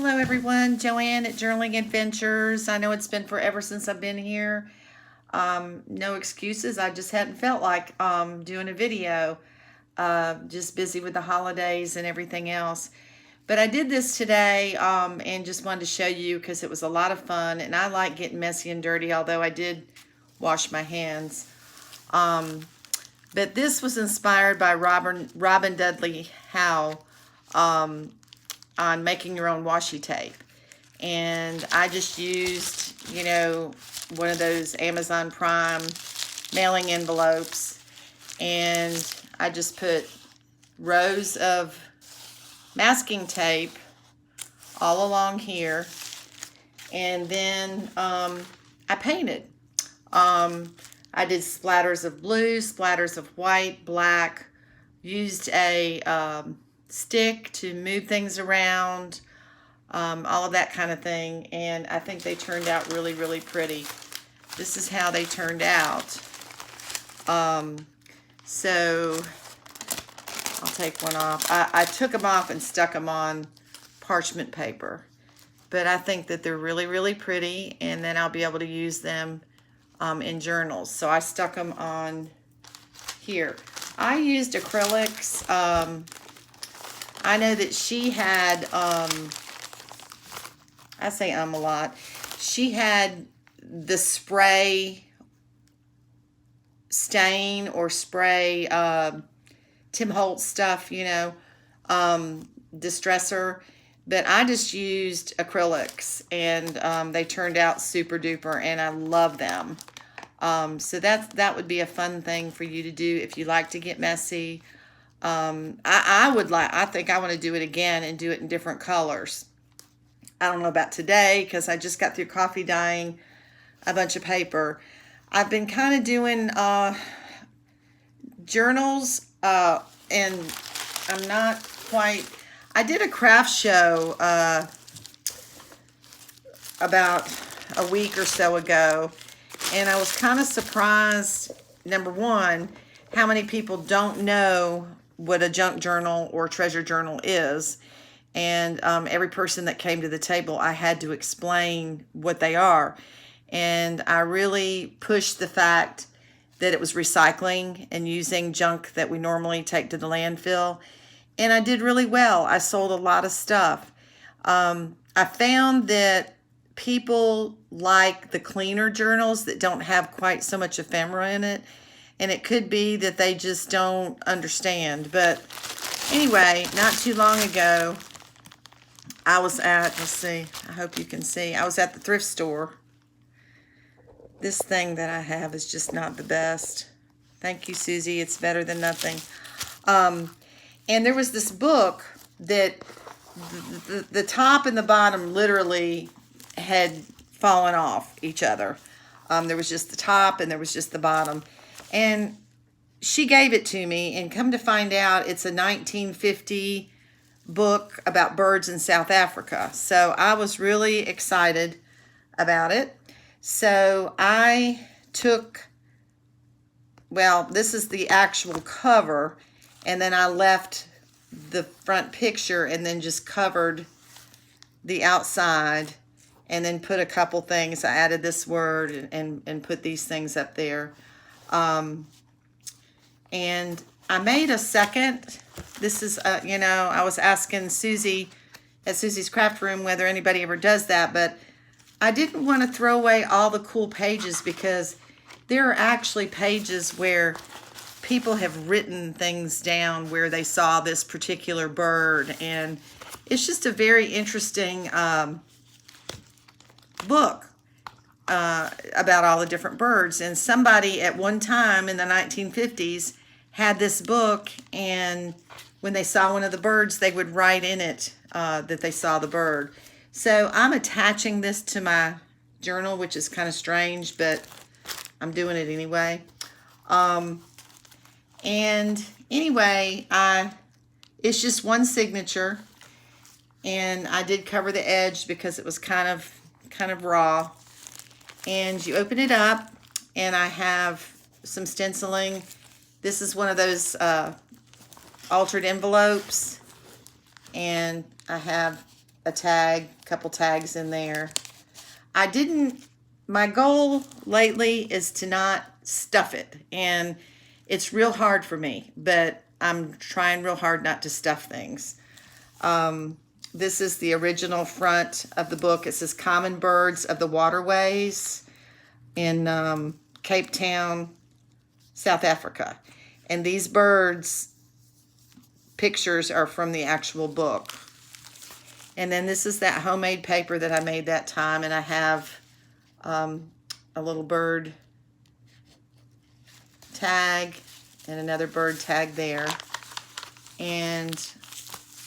Hello everyone, Joanne at Journaling Adventures. I know it's been forever since I've been here. No excuses, I just hadn't felt like doing a video. Just busy with the holidays and everything else. But I did this today and just wanted to show you because it was a lot of fun and I like getting messy and dirty, although I did wash my hands. But this was inspired by Robin Dudley Howe. On making your own washi tape. And I just used, one of those Amazon Prime mailing envelopes. And I just put rows of masking tape all along here. And then I painted. I did splatters of blue, splatters of white, black, used a stick to move things around, all of that kind of thing, and I think they turned out really, really pretty. This is how they turned out. So I'll take one off. I took them off and stuck them on parchment paper, but I think that they're really, really pretty, and then I'll be able to use them in journals. So I stuck them on here. I used acrylics. I know that she had, I say a lot. She had the spray stain or spray Tim Holtz stuff, distressor. But I just used acrylics and they turned out super duper and I love them. So that would be a fun thing for you to do if you like to get messy. I think I want to do it again and do it in different colors. I don't know about today because I just got through coffee dyeing a bunch of paper. I've been kind of doing journals and I'm not quite. I did a craft show about a week or so ago, and I was kind of surprised, number one, how many people don't know what a junk journal or treasure journal is. And every person that came to the table, I had to explain what they are. And I really pushed the fact that it was recycling and using junk that we normally take to the landfill. And I did really well. I sold a lot of stuff. I found that people like the cleaner journals that don't have quite so much ephemera in it. And it could be that they just don't understand. But anyway, not too long ago, I was at, let's see, I hope you can see. I was at the thrift store. This thing that I have is just not the best. Thank you, Susie. It's better than nothing. And there was this book that the top and the bottom literally had fallen off each other. There was just the top and there was just the bottom. And she gave it to me, and come to find out, it's a 1950 book about birds in South Africa. So I was really excited about it. So I took, well, this is the actual cover, and then I left the front picture and then just covered the outside and then put a couple things. I added this word and put these things up there. And I made a second. This is, I was asking Susie at Susie's Craft Room whether anybody ever does that, but I didn't want to throw away all the cool pages because there are actually pages where people have written things down where they saw this particular bird, and it's just a very interesting book. About all the different birds. And somebody at one time in the 1950s had this book, and when they saw one of the birds, they would write in it that they saw the bird. So I'm attaching this to my journal, which is kind of strange, but I'm doing it anyway. And anyway, it's just one signature, and I did cover the edge because it was kind of raw. And you open it up, and I have some stenciling. This is one of those altered envelopes, and I have a tag, couple tags in there. My goal lately is to not stuff it, and it's real hard for me, but I'm trying real hard not to stuff things. This is the original front of the book. It says Common Birds of the Waterways in Cape Town, South Africa. And these birds' pictures are from the actual book. And then this is that homemade paper that I made that time, and I have a little bird tag and another bird tag there, and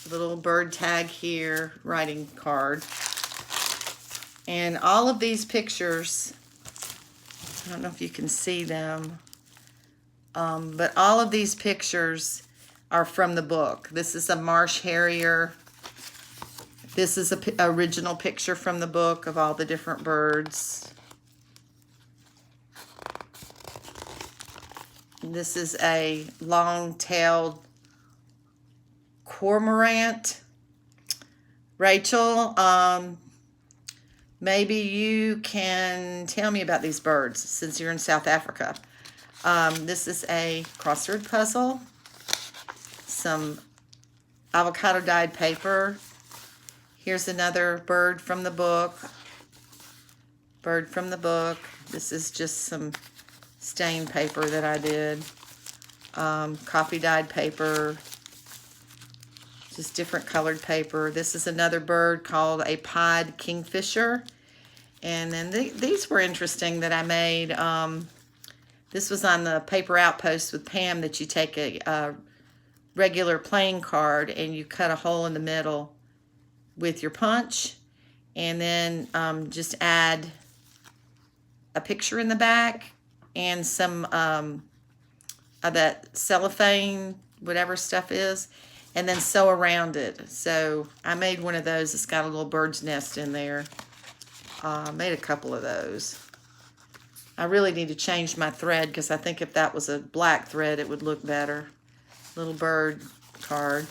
a little bird tag here, writing card. And all of these pictures, I don't know if you can see them, but all of these pictures are from the book. This is a marsh harrier. This is an original picture from the book of all the different birds. This is a long-tailed cormorant. Rachel, maybe you can tell me about these birds since you're in South Africa. This is a crossword puzzle, some avocado dyed paper. Here's another bird from the book. Bird from the book. This is just some stain paper that I did. Coffee dyed paper. Just different colored paper. This is another bird called a pied kingfisher. And then these were interesting that I made. This was on the Paper Outpost with Pam, that you take a regular playing card and you cut a hole in the middle with your punch, and then just add a picture in the back and some of that cellophane, whatever stuff is, and then sew around it. So I made one of those. It's got a little bird's nest in there. Made a couple of those. I really need to change my thread, because I think if that was a black thread it would look better. Little bird card.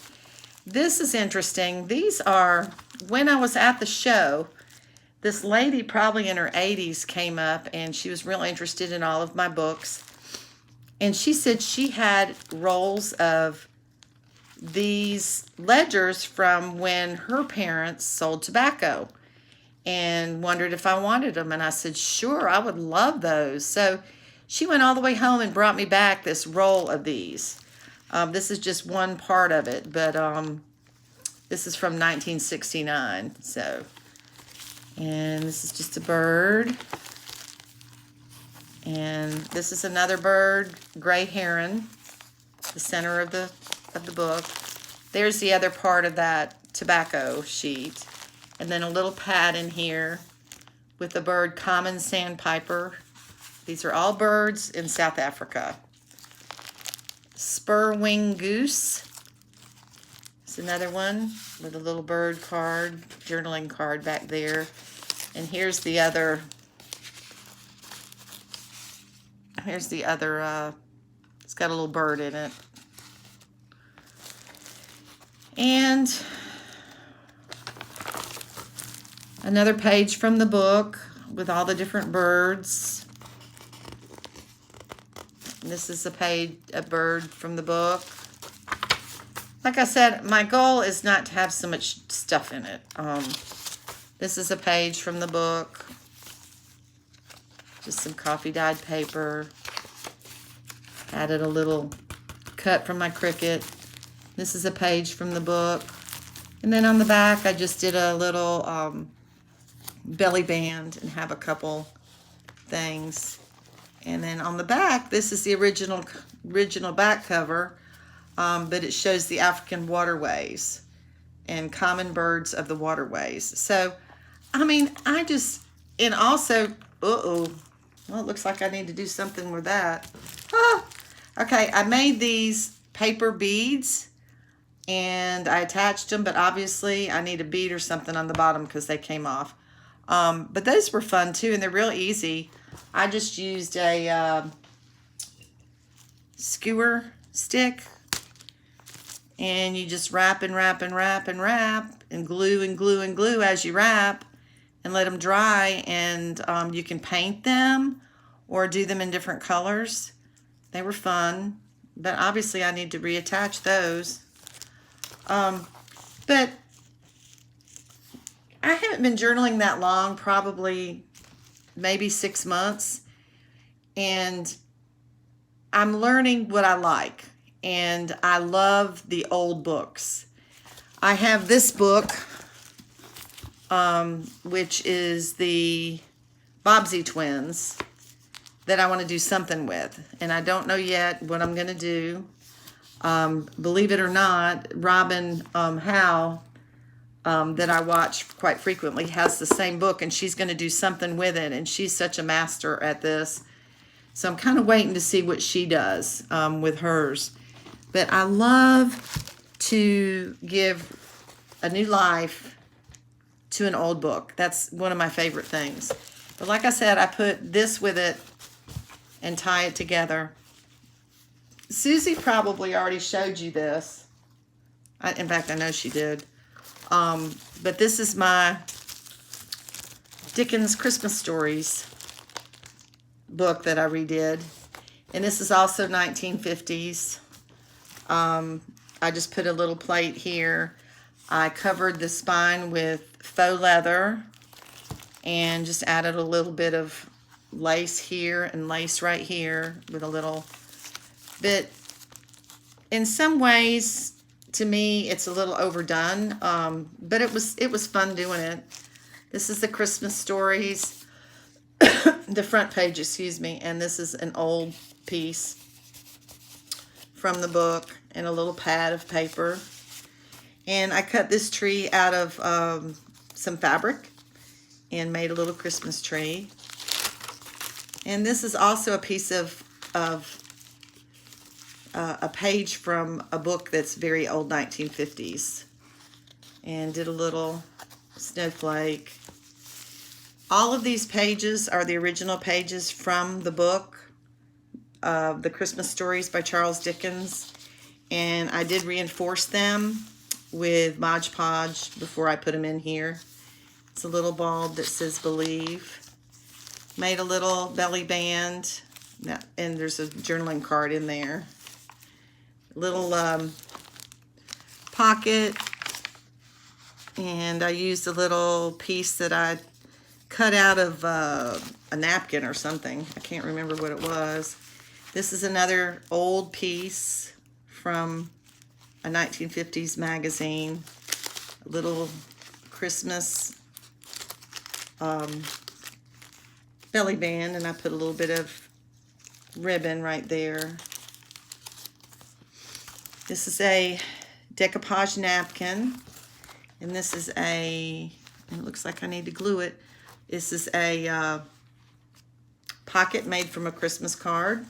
This is interesting. These are, when I was at the show, this lady probably in her 80s came up, and she was real interested in all of my books. And she said she had rolls of these ledgers from when her parents sold tobacco, and wondered if I wanted them. And I said, sure, I would love those. So she went all the way home and brought me back this roll of these. This is just one part of it, but this is from 1969. So, and this is just a bird. And this is another bird, gray heron, the center of the book. There's the other part of that tobacco sheet. And then a little pad in here with the bird common sandpiper. These are all birds in South Africa. Spur-winged goose. It's another one with a little bird card, journaling card back there. And here's the other, it's got a little bird in it. And another page from the book with all the different birds. And this is a bird from the book. Like I said, my goal is not to have so much stuff in it. This is a page from the book. Just some coffee dyed paper. Added a little cut from my Cricut. This is a page from the book. And then on the back, I just did a little belly band and have a couple things. And then on the back, this is the original back cover, but it shows the African waterways and common birds of the waterways. So, I mean, and also, well, it looks like I need to do something with that. Okay, I made these paper beads and I attached them, but obviously I need a bead or something on the bottom because they came off. But those were fun too, and they're real easy. I just used a skewer stick, and you just wrap and wrap and wrap and wrap, and glue and glue and glue as you wrap and let them dry. And you can paint them or do them in different colors. They were fun, but obviously I need to reattach those. But I haven't been journaling that long, probably maybe 6 months. And I'm learning what I like. And I love the old books. I have this book, which is the Bobbsey twins, that I want to do something with. And I don't know yet what I'm going to do. Believe it or not, Robin Howe, that I watch quite frequently, has the same book, and she's going to do something with it. And she's such a master at this. So I'm kind of waiting to see what she does with hers. But I love to give a new life to an old book. That's one of my favorite things. But like I said, I put this with it and tie it together. Susie probably already showed you this. In fact, I know she did. But this is my Dickens Christmas Stories book that I redid. And this is also 1950s. I just put a little plate here. I covered the spine with faux leather and just added a little bit of lace here and lace right here with a little bit. In some ways, to me, it's a little overdone, but it was fun doing it. This is the Christmas Stories, the front page, excuse me, and this is an old piece from the book and a little pad of paper. And I cut this tree out of some fabric and made a little Christmas tree. And this is also a piece of a page from a book that's very old, 1950s. And did a little snowflake. All of these pages are the original pages from the book, The Christmas Stories by Charles Dickens. And I did reinforce them with Mod Podge before I put them in here. It's a little bulb that says Believe. Made a little belly band, and there's a journaling card in there. Little pocket, and I used a little piece that I cut out of a napkin or something. I can't remember what it was. This is another old piece from a 1950s magazine. A little Christmas belly band, and I put a little bit of ribbon right there. This is a decoupage napkin, and this is it looks like I need to glue it. This is a pocket made from a Christmas card,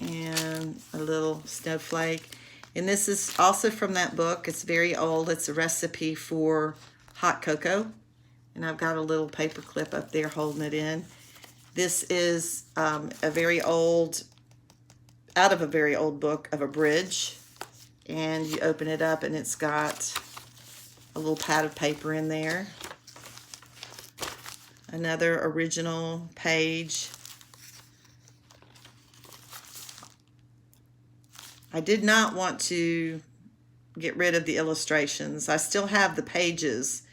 and a little snowflake. And this is also from that book. It's very old. It's a recipe for hot cocoa. And I've got a little paper clip up there holding it in. This is out of a very old book of a bridge. And you open it up and it's got a little pad of paper in there. Another original page. I did not want to get rid of the illustrations. I still have the pages.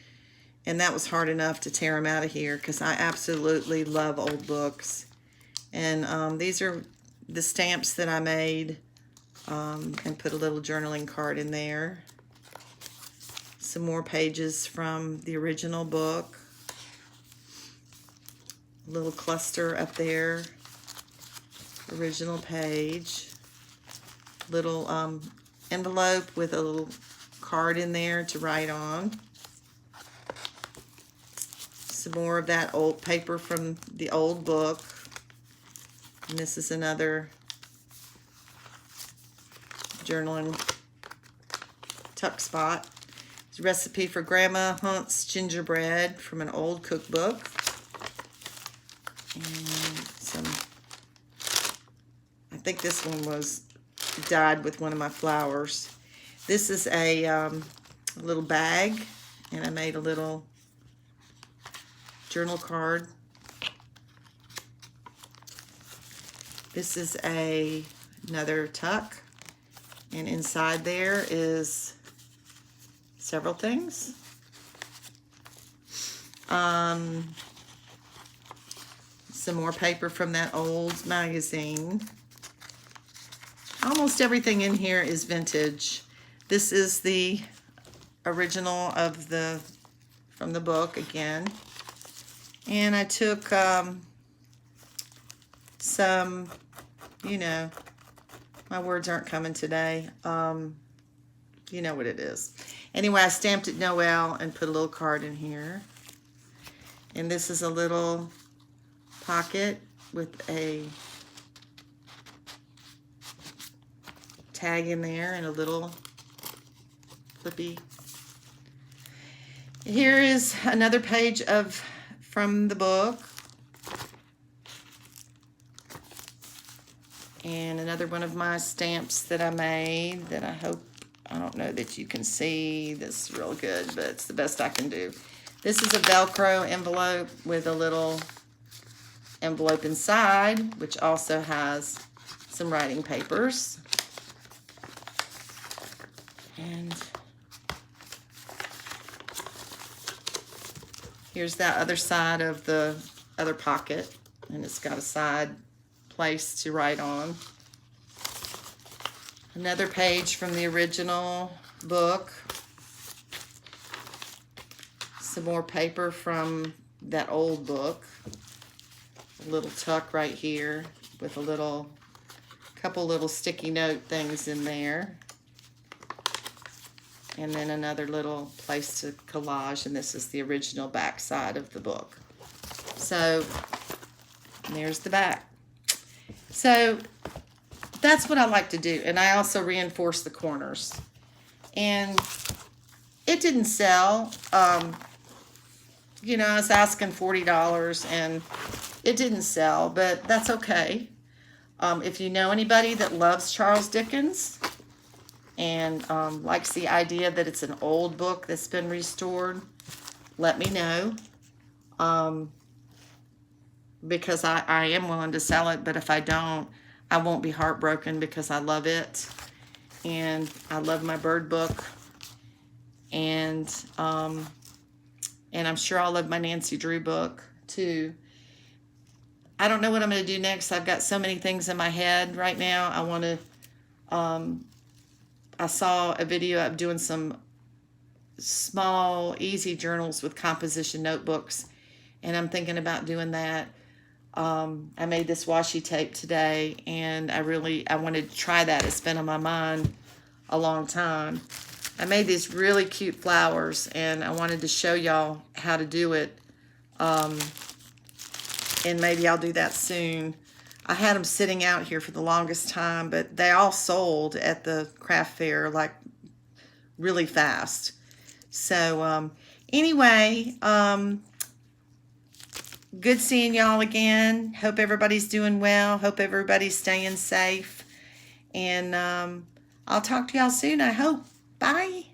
And that was hard enough to tear them out of here because I absolutely love old books. And these are the stamps that I made and put a little journaling card in there. Some more pages from the original book. A little cluster up there. Original page. Little envelope with a little card in there to write on. Some more of that old paper from the old book. And this is another journaling tuck spot. It's a recipe for Grandma Hunt's gingerbread from an old cookbook. And I think this one was dyed with one of my flowers. This is a little bag, and I made a little journal card. This is another tuck, and inside there is several things. Some more paper from that old magazine. Almost everything in here is vintage. This is the original of from the book again. And I took some, you know, my words aren't coming today. You know what it is. Anyway, I stamped it Noel and put a little card in here. And this is a little pocket with a tag in there and a little flippy. Here is another page from the book. And another one of my stamps that I made that I don't know that you can see this real good, but it's the best I can do. This is a Velcro envelope with a little envelope inside, which also has some writing papers. And here's that other side of the other pocket, and it's got a side place to write on. Another page from the original book. Some more paper from that old book. A little tuck right here with a couple little sticky note things in there. And then another little place to collage, and this is the original back side of the book. So there's the back. So that's what I like to do, and I also reinforce the corners. And it didn't sell. You know, I was asking $40, and it didn't sell, but that's okay. If you know anybody that loves Charles Dickens and likes the idea that it's an old book that's been restored, let me know. Because I am willing to sell it, but if I don't, I won't be heartbroken because I love it. And I love my bird book. And I'm sure I'll love my Nancy Drew book too. I don't know what I'm going to do next. I've got so many things in my head right now. I want to, I saw a video of doing some small, easy journals with composition notebooks, and I'm thinking about doing that. I made this washi tape today, and I wanted to try that. It's been on my mind a long time. I made these really cute flowers, and I wanted to show y'all how to do it. And maybe I'll do that soon. I had them sitting out here for the longest time, but they all sold at the craft fair like really fast. So anyway, good seeing y'all again. Hope everybody's doing well. Hope everybody's staying safe. And I'll talk to y'all soon, I hope. Bye.